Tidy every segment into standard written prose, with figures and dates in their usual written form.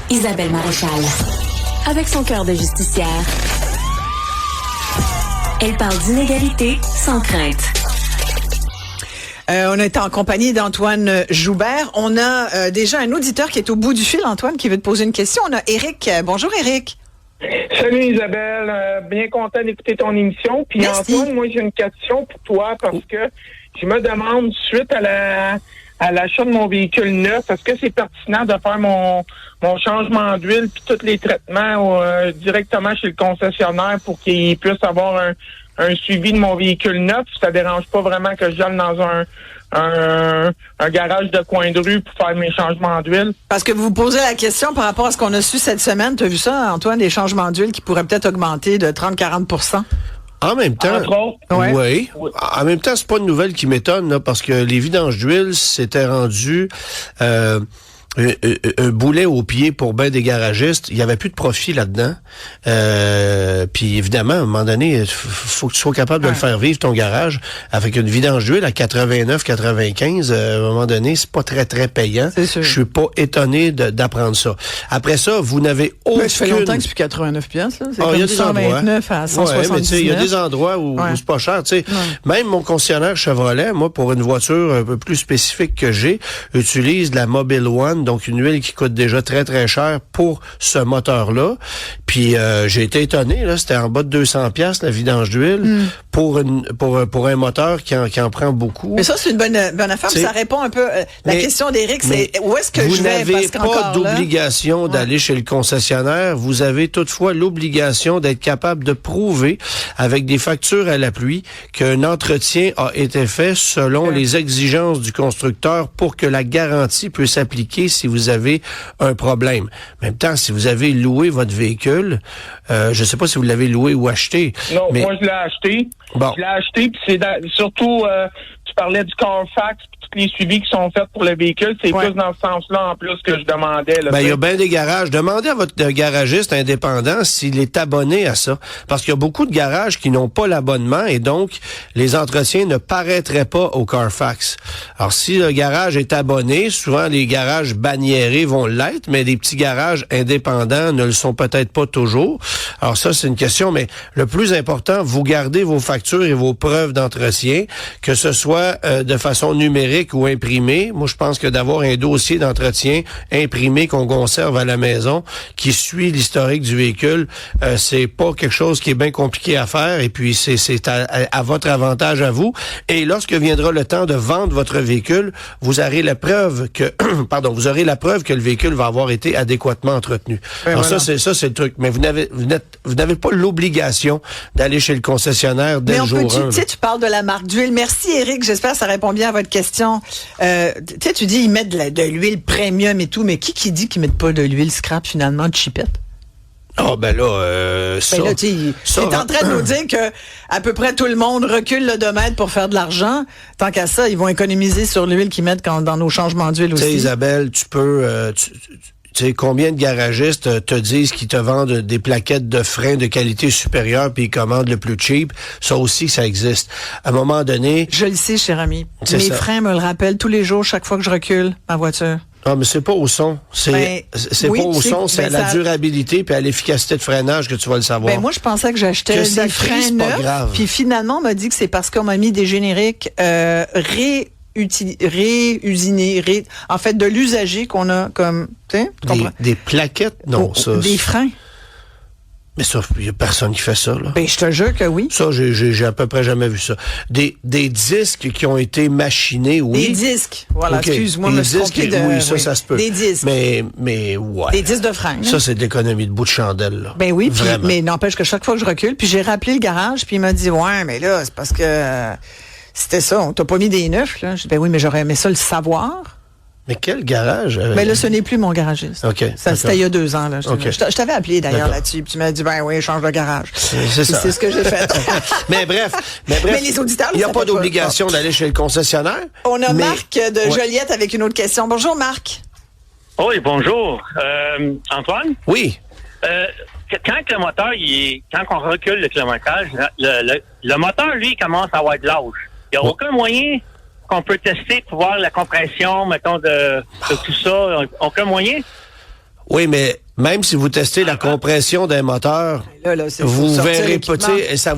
Isabelle Maréchal. Avec son cœur de justicière, elle parle d'inégalité sans crainte. On est en compagnie d'Antoine Joubert. On a déjà un auditeur qui est au bout du fil, Antoine, qui veut te poser une question. On a Éric. Bonjour, Éric. Salut Isabelle, bien content d'écouter ton émission. Puis Merci. Antoine, moi j'ai une question pour toi parce que je me demande, suite à l'achat de mon véhicule neuf, est-ce que c'est pertinent de faire mon changement d'huile puis tous les traitements directement chez le concessionnaire pour qu'il puisse avoir un suivi de mon véhicule neuf? Ça dérange pas vraiment que je vienne dans un garage de coin de rue pour faire mes changements d'huile? Parce que vous vous posez la question par rapport à ce qu'on a su cette semaine. Tu as vu ça, Antoine, des changements d'huile qui pourraient peut-être augmenter de 30-40 %? En même temps, Entre autres. Ouais. oui. En même temps, c'est pas une nouvelle qui m'étonne, là, parce que les vidanges d'huile s'étaient rendues un boulet au pied pour ben des garagistes. Il y avait plus de profit là-dedans. Puis évidemment, à un moment donné, faut que tu sois capable de le faire vivre ton garage avec une vidange d'huile à 89-95. À un moment donné, c'est pas très très payant. C'est sûr. Je suis pas étonné d'apprendre ça. Après ça, vous n'avez aucune. Mais ça fait longtemps que c'est plus 89 piastres, là. C'est il y a comme des 129 à 179. mais tu sais, il y a des endroits où c'est pas cher. Tu sais, même mon concessionnaire Chevrolet, moi, pour une voiture un peu plus spécifique que j'ai, utilise la Mobile One, donc une huile qui coûte déjà très très cher pour ce moteur-là. Puis j'ai été étonné, là, c'était en bas de 200 piastres la vidange d'huile pour un moteur qui en prend beaucoup. Mais ça, c'est une bonne affaire. Puis ça répond un peu. La question d'Éric, c'est où est-ce que je vais? Vous n'avez Parce pas d'obligation d'aller chez le concessionnaire. Vous avez toutefois l'obligation d'être capable de prouver avec des factures à l'appui qu'un entretien a été fait selon les exigences du constructeur pour que la garantie puisse s'appliquer si vous avez un problème. En même temps, si vous avez loué votre véhicule, je ne sais pas si vous l'avez loué ou acheté. Non, mais moi je l'ai acheté. Bon. Je l'ai acheté, puis c'est surtout, tu parlais du Carfax, puis tous les suivis qui sont faits pour le véhicule, c'est plus dans ce sens-là en plus que je demandais. Là, il y a bien des garages. Demandez à votre garagiste indépendant s'il est abonné à ça. Parce qu'il y a beaucoup de garages qui n'ont pas l'abonnement et donc les entretiens ne paraîtraient pas au Carfax. Alors si le garage est abonné, souvent les garages banniérés vont l'être, mais les petits garages indépendants ne le sont peut-être pas toujours. Alors ça, c'est une question, mais le plus important, vous gardez vos factures et vos preuves d'entretien, que ce soit de façon numérique ou imprimée. Moi, je pense que d'avoir un dossier d'entretien imprimé qu'on conserve à la maison, qui suit l'historique du véhicule, c'est pas quelque chose qui est bien compliqué à faire, et puis c'est à votre avantage à vous. Et lorsque viendra le temps de vendre votre véhicule, vous aurez la preuve que, vous aurez la preuve que le véhicule va avoir été adéquatement entretenu. Alors voilà. ça c'est le truc. Mais vous n'avez pas l'obligation d'aller chez le concessionnaire dès le jour 1. Tu sais, tu parles de la marque d'huile. Merci, Éric. J'espère que ça répond bien à votre question. Tu sais, tu dis ils mettent de l'huile premium et tout, mais qui dit qu'ils mettent pas de l'huile scrap finalement de chipette? Ah ben là, ça. Ben là, tu es en train de nous dire que à peu près tout le monde recule l'odomètre pour faire de l'argent. Tant qu'à ça, ils vont économiser sur l'huile qu'ils mettent dans nos changements d'huile aussi. Tu sais, Isabelle, tu peux... Tu sais, combien de garagistes te disent qu'ils te vendent des plaquettes de freins de qualité supérieure puis ils commandent le plus cheap? Ça aussi, ça existe. À un moment donné... Je le sais, cher ami. C'est Mes ça. freins me le rappellent tous les jours, chaque fois que je recule ma voiture. Ah, mais c'est pas au son. C'est oui, pas au son, c'est à la ça... durabilité puis à l'efficacité de freinage que tu vas le savoir. Ben moi, je pensais que j'achetais Que des ça freins crie, c'est pas neufs. grave. Puis finalement, on m'a dit que c'est parce qu'on m'a mis des génériques réusinés, en fait, de l'usager qu'on a comme, tu sais, tu comprends? Des plaquettes? Non, ça... Des freins. Mais ça, il y a personne qui fait ça, là. Ben, je te jure que oui. Ça, j'ai à peu près jamais vu ça. Des disques qui ont été machinés, oui. Des disques. Voilà, Okay. excuse-moi, des je me suis disques, trompée de... oui, ça se peut. Des disques. Mais ouais. Des disques de freins. Ça, c'est de l'économie de bout de chandelle, là. Ben oui, puis, Vraiment. mais n'empêche que chaque fois que je recule, puis j'ai rappelé le garage, puis il m'a dit, ouais, mais là, c'est parce que c'était ça, on t'a pas mis des neufs, là. Je dis, ben oui, mais j'aurais aimé ça le savoir. Mais quel garage? Mais là, ce n'est plus mon garagiste. OK. Ça, c'était il y a 2 ans, là. OK. Je t'avais appelé d'ailleurs D'accord. là-dessus, puis tu m'as dit, ben oui, change de garage. C'est ça. C'est ce que j'ai fait. Mais bref. Mais les auditeurs, il n'y a ça pas fait d'obligation d'aller chez le concessionnaire. On a mais- Marc de Joliette avec une autre question. Bonjour, Marc. Oui, bonjour. Antoine? Oui. Quand le moteur, quand on recule le kilométrage, le moteur, lui, il commence à avoir de l'âge. Il n'y a aucun moyen qu'on peut tester pour voir la compression, mettons, de tout ça. Aucun moyen? Oui, mais même si vous testez la compression d'un moteur, vous verrez pas, ça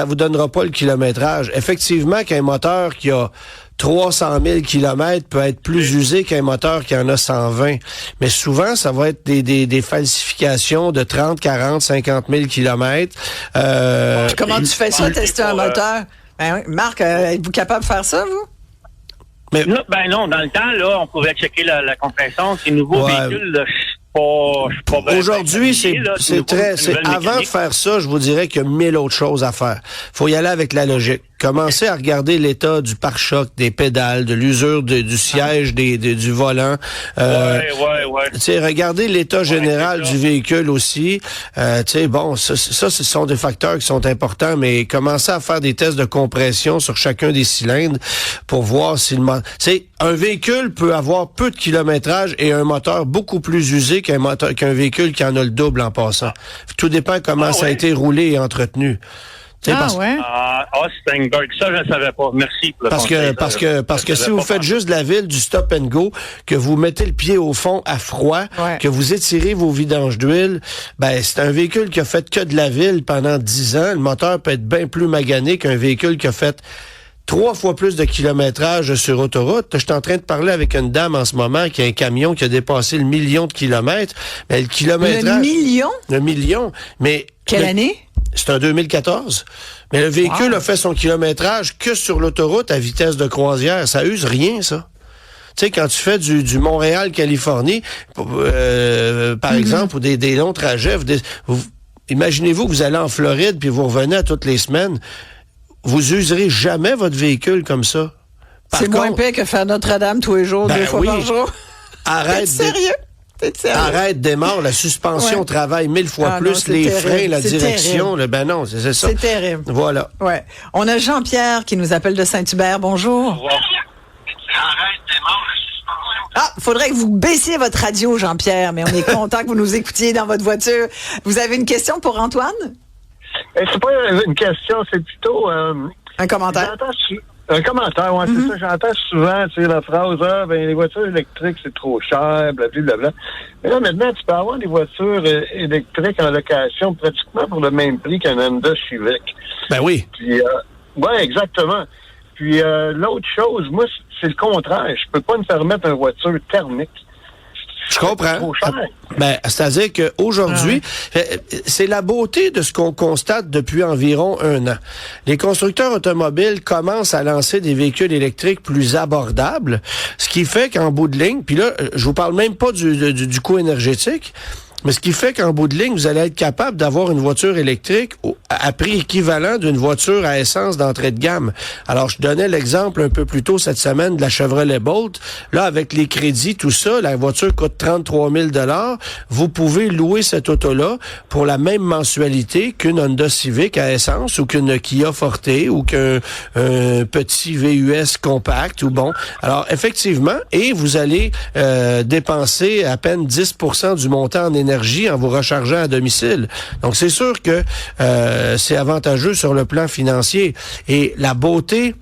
vous donnera pas le kilométrage. Effectivement, qu'un moteur qui a 300 000 kilomètres peut être plus usé qu'un moteur qui en a 120. Mais souvent, ça va être des falsifications de 30, 40, 50 000 kilomètres. Comment tu fais ça, tester un moteur? Ben oui. Marc, êtes-vous capable de faire ça, vous? Mais, non, dans le temps, là, on pouvait checker la compression. Ces nouveaux véhicules, là, je suis pas aujourd'hui, avant de faire ça, je vous dirais qu'il y a 1000 autres choses à faire. Faut y aller avec la logique. Commencez à regarder l'état du pare-choc, des pédales, de l'usure du siège, du volant. Regardez l'état général du véhicule aussi. Bon, ça, ce sont des facteurs qui sont importants, mais commencez à faire des tests de compression sur chacun des cylindres pour voir si un véhicule peut avoir peu de kilométrage et un moteur beaucoup plus usé qu'un véhicule qui en a le double en passant. Tout dépend comment ça a été roulé et entretenu. Ouais. Steinberg, ça, je ne savais pas. Merci pour le conseil. Parce que si vous faites juste de la ville, du stop and go, que vous mettez le pied au fond à froid, que vous étirez vos vidanges d'huile, ben, c'est un véhicule qui a fait que de la ville pendant 10 ans. Le moteur peut être bien plus magané qu'un véhicule qui a fait 3 fois plus de kilométrage sur autoroute. Je suis en train de parler avec une dame en ce moment qui a un camion qui a dépassé le 1 million de kilomètres. Mais le kilométrage... Le million? Le million. Mais... Quelle année? C'est en 2014. Mais le véhicule a fait son kilométrage que sur l'autoroute à vitesse de croisière. Ça use rien, ça. Tu sais, quand tu fais du Montréal-Californie, par exemple, ou des longs trajets, imaginez-vous que vous allez en Floride puis vous revenez à toutes les semaines. Vous userez jamais votre véhicule comme ça. C'est moins pire que faire Notre-Dame tous les jours, 2 fois par jour. Arrête. Sérieux? Arrête, démarre, la suspension travaille 1000 fois plus, les freins, la direction, ben non, c'est ça. C'est terrible. Voilà. Ouais. On a Jean-Pierre qui nous appelle de Saint-Hubert. Bonjour. Arrête, démarre la suspension. Faudrait que vous baissiez votre radio, Jean-Pierre, mais on est content que vous nous écoutiez dans votre voiture. Vous avez une question pour Antoine? C'est pas une question, c'est plutôt... un commentaire. Un commentaire, c'est ça. J'entends souvent, la phrase, les voitures électriques, c'est trop cher, blablabla. Mais là, maintenant, tu peux avoir des voitures électriques en location pratiquement pour le même prix qu'un Honda Civic. Ben oui. Puis, exactement. Puis, l'autre chose, moi, c'est le contraire. Je peux pas me permettre une voiture thermique. Je comprends. Ben, c'est-à-dire qu'aujourd'hui, c'est la beauté de ce qu'on constate depuis environ 1 an. Les constructeurs automobiles commencent à lancer des véhicules électriques plus abordables, ce qui fait qu'en bout de ligne, puis là, je vous parle même pas du coût énergétique, mais ce qui fait qu'en bout de ligne, vous allez être capable d'avoir une voiture électrique à prix équivalent d'une voiture à essence d'entrée de gamme. Alors, je donnais l'exemple un peu plus tôt cette semaine de la Chevrolet Bolt. Là, avec les crédits, tout ça, la voiture coûte 33 000 $. Vous pouvez louer cette auto-là pour la même mensualité qu'une Honda Civic à essence ou qu'une Kia Forte ou qu'un petit VUS compact ou bon. Alors, effectivement, et vous allez dépenser à peine 10% du montant en énergie en vous rechargeant à domicile. Donc, c'est sûr que c'est avantageux sur le plan financier. Et la beauté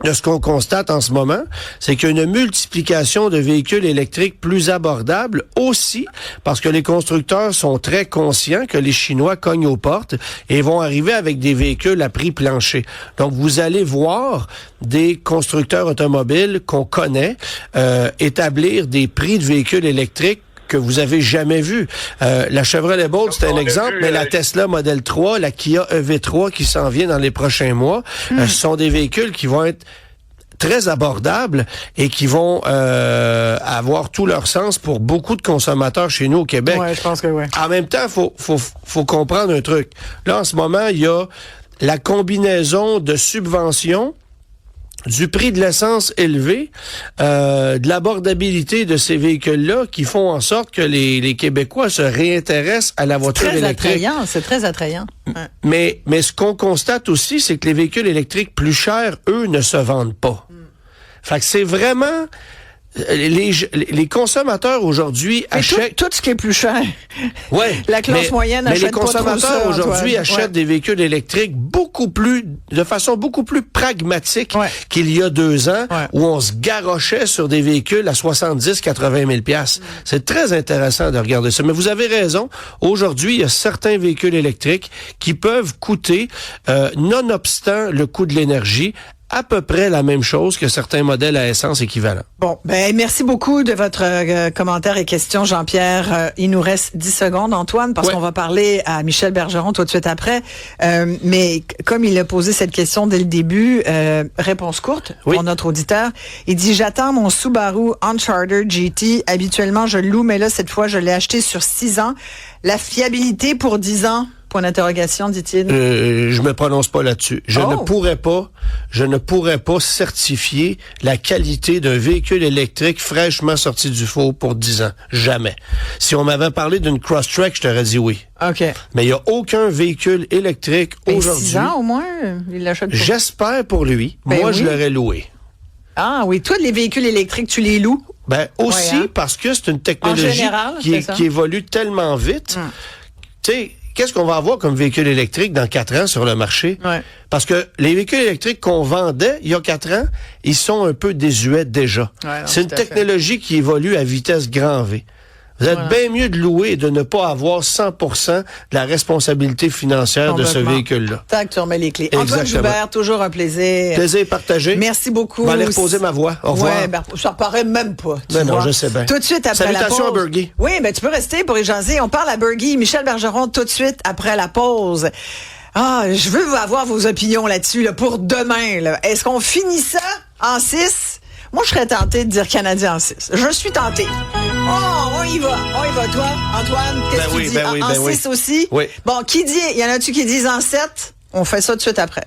de ce qu'on constate en ce moment, c'est qu'il y a une multiplication de véhicules électriques plus abordables aussi parce que les constructeurs sont très conscients que les Chinois cognent aux portes et vont arriver avec des véhicules à prix plancher. Donc, vous allez voir des constructeurs automobiles qu'on connaît établir des prix de véhicules électriques que vous avez jamais vu. La Chevrolet Bolt, c'est un exemple, mais la Tesla Model 3, la Kia EV3 qui s'en vient dans les prochains mois, ce sont des véhicules qui vont être très abordables et qui vont avoir tout leur sens pour beaucoup de consommateurs chez nous au Québec. Ouais, je pense que oui. En même temps, faut comprendre un truc. Là, en ce moment, il y a la combinaison de subventions, du prix de l'essence élevé, de l'abordabilité de ces véhicules-là qui font en sorte que les Québécois se réintéressent à la voiture électrique. C'est très attrayant. Mais ce qu'on constate aussi, c'est que les véhicules électriques plus chers, eux, ne se vendent pas. Fait que c'est vraiment les consommateurs aujourd'hui Mais achètent... tout ce qui est plus cher. Ouais, La classe moyenne achète pas trop ça, les consommateurs aujourd'hui Antoine. achètent des véhicules électriques de façon beaucoup plus pragmatique qu'il y a 2 ans, où on se garrochait sur des véhicules à 70-80 000 $. C'est très intéressant de regarder ça. Mais vous avez raison. Aujourd'hui, il y a certains véhicules électriques qui peuvent coûter, nonobstant le coût de l'énergie, à peu près la même chose que certains modèles à essence équivalents. Bon, merci beaucoup de votre commentaire et question, Jean-Pierre. Il nous reste 10 secondes, Antoine, parce qu'on va parler à Michel Bergeron tout de suite après. Mais comme il a posé cette question dès le début, réponse courte pour notre auditeur. Il dit, j'attends mon Subaru Uncharted GT. Habituellement, je le loue, mais là, cette fois, je l'ai acheté sur 6 ans. La fiabilité pour 10 ans? Point d'interrogation, dit-il. Je me prononce pas là-dessus. Je ne pourrais pas certifier la qualité d'un véhicule électrique fraîchement sorti du four pour 10 ans. Jamais. Si on m'avait parlé d'une Crosstrek, je t'aurais dit oui. OK. Mais il n'y a aucun véhicule électrique aujourd'hui. 6 ans au moins, il l'achète pas. J'espère pour lui. Moi, je l'aurais loué. Ah oui, toi, les véhicules électriques, tu les loues? Aussi parce que c'est une technologie qui évolue tellement vite. Tu sais, qu'est-ce qu'on va avoir comme véhicule électrique dans 4 ans sur le marché? Parce que les véhicules électriques qu'on vendait il y a 4 ans, ils sont un peu désuets déjà. C'est une technologie qui évolue à vitesse grand V. Vous êtes bien mieux de louer et de ne pas avoir 100% de la responsabilité financière de ce véhicule-là. Tac, tu remets les clés. Exactement. Antoine Joubert, toujours un plaisir. Plaisir partagé. Merci beaucoup. Je vais aller reposer ma voix. Au revoir. Ça paraît même pas. Non, je sais bien. Tout de suite après la pause. Salutations à Burgie. Oui, tu peux rester pour échanger. On parle à Burgie. Michel Bergeron, tout de suite après la pause. Je veux avoir vos opinions là-dessus, pour demain, là. Est-ce qu'on finit ça en 6? Moi, je serais tenté de dire Canadien en 6. Je suis tenté. On y va, toi, Antoine. Qu'est-ce que tu dis? En 6 aussi? Oui. Bon, y en a-tu qui disent en 7? On fait ça tout de suite après.